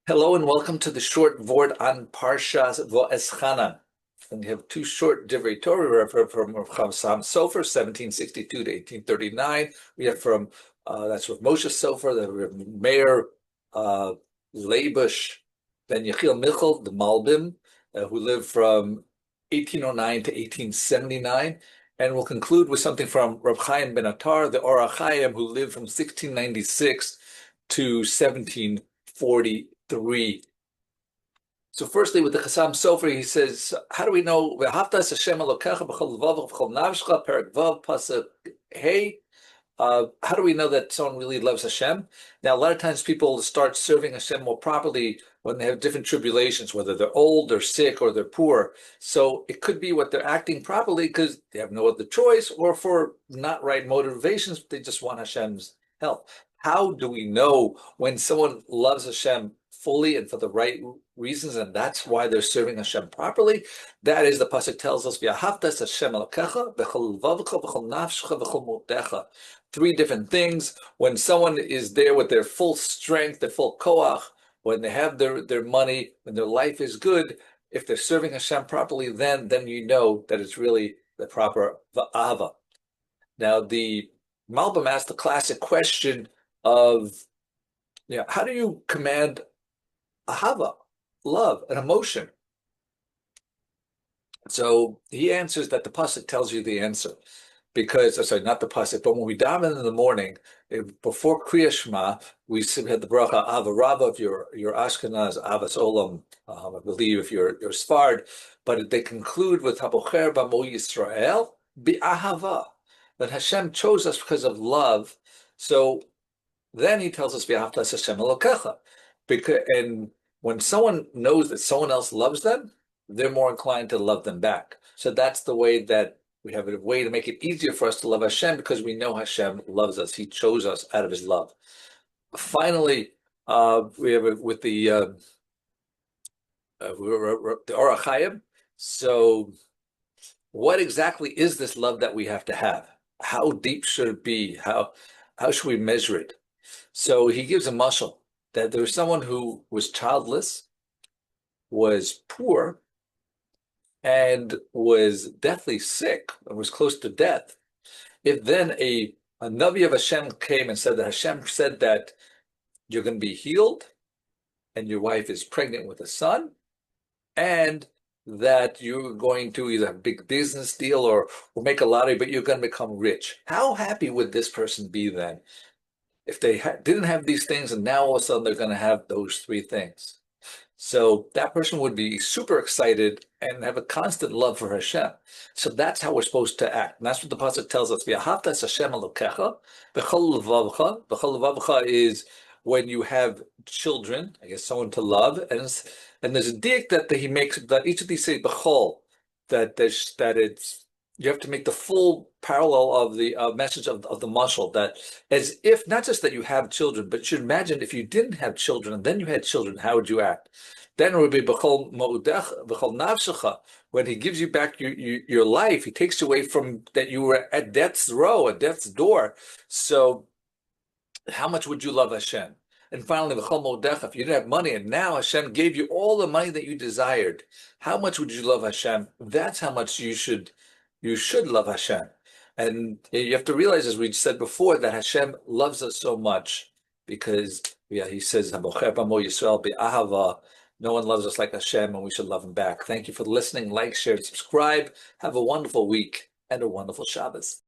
Hello and welcome to the short Vort on Parshas VaEschanan. And we have two short Divrei Torah from Chasam Sofer, 1762 to 1839. We have from that's with Moshe Sofer, then we have Meir Leibush, then Yechiel Michel, the Malbim, who lived from 1809 to 1879. And we'll conclude with something from Chaim ben Attar, the Ohr Hachaim, who lived from 1696 to 1743. So firstly, with the Chasam Sofer, he says, how do we know? Es Hashem Elokecha b'chol levavach b'chol nafshecha, Perek Vav, pasuk Hey. How do we know that someone really loves Hashem? Now, a lot of times people start serving Hashem more properly when they have different tribulations, whether they're old, they're sick, or they're poor. So it could be what they're acting properly because they have no other choice, or for not right motivations, they just want Hashem's help. How do we know when someone loves Hashem fully and for the right reasons, and that's why they're serving Hashem properly? That is, the pasuk tells us, "V'ahavta es Hashem Elokecha b'chol levavcha b'chol nafshecha b'chol modecha." Three different things. When someone is there with their full strength, their full koach, when they have their money, when their life is good, if they're serving Hashem properly, then you know that it's really the proper va'ava. Now, the Malbim asked the classic question of, how do you command ahava, love, an emotion? So he answers that the pasuk tells you the answer. Because, sorry, not the pasuk, but when we daven in the morning, before Kriya Shema, we had the bracha Ava Rava if you're Ashkenaz, Avas Olam, I believe if you're Sfard, but they conclude with Habocher B'Amo Yisrael Bi'ahava, that Hashem chose us because of love. So then he tells us V'ahavta es Hashem Elokecha, and when someone knows that someone else loves them, they're more inclined to love them back. So that's the way that we have a way to make it easier for us to love Hashem, because we know Hashem loves us. He chose us out of His love. Finally, we have it with the Ohr Hachaim. So what exactly is this love that we have to have? How deep should it be? How should we measure it? So he gives a mashal that there was someone who was childless, was poor, and was deathly sick, and was close to death. If then a Navi of Hashem came and said that Hashem said that you're going to be healed, and your wife is pregnant with a son, and that you're going to either have a big business deal or make a lottery, but you're going to become rich. How happy would this person be then? If they didn't have these things, and now all of a sudden they're going to have those three things. So that person would be super excited and have a constant love for Hashem. So that's how we're supposed to act. And that's what the pasuk tells us. V'ahavta es Hashem Elokecha b'chol levavcha. B'chol levavcha is when you have children, I guess someone to love. And there's a diak that he makes, that each of these say b'chol, that it's, you have to make the full parallel of the message of the mashal, that as if, not just that you have children, but you should imagine if you didn't have children and then you had children, how would you act? Then it would be b'chol mo'udecha, b'chol nafshecha. When He gives you back your life, He takes you away from that you were at death's row, at death's door. So how much would you love Hashem? And finally, b'chol mo'udecha, if you didn't have money and now Hashem gave you all the money that you desired, how much would you love Hashem? That's how much you should love Hashem. And you have to realize, as we said before, that Hashem loves us so much because, He says, Habocher B'Amo Yisrael Bi'ahava. No one loves us like Hashem, and we should love Him back. Thank you for listening. Like, share, and subscribe. Have a wonderful week and a wonderful Shabbos.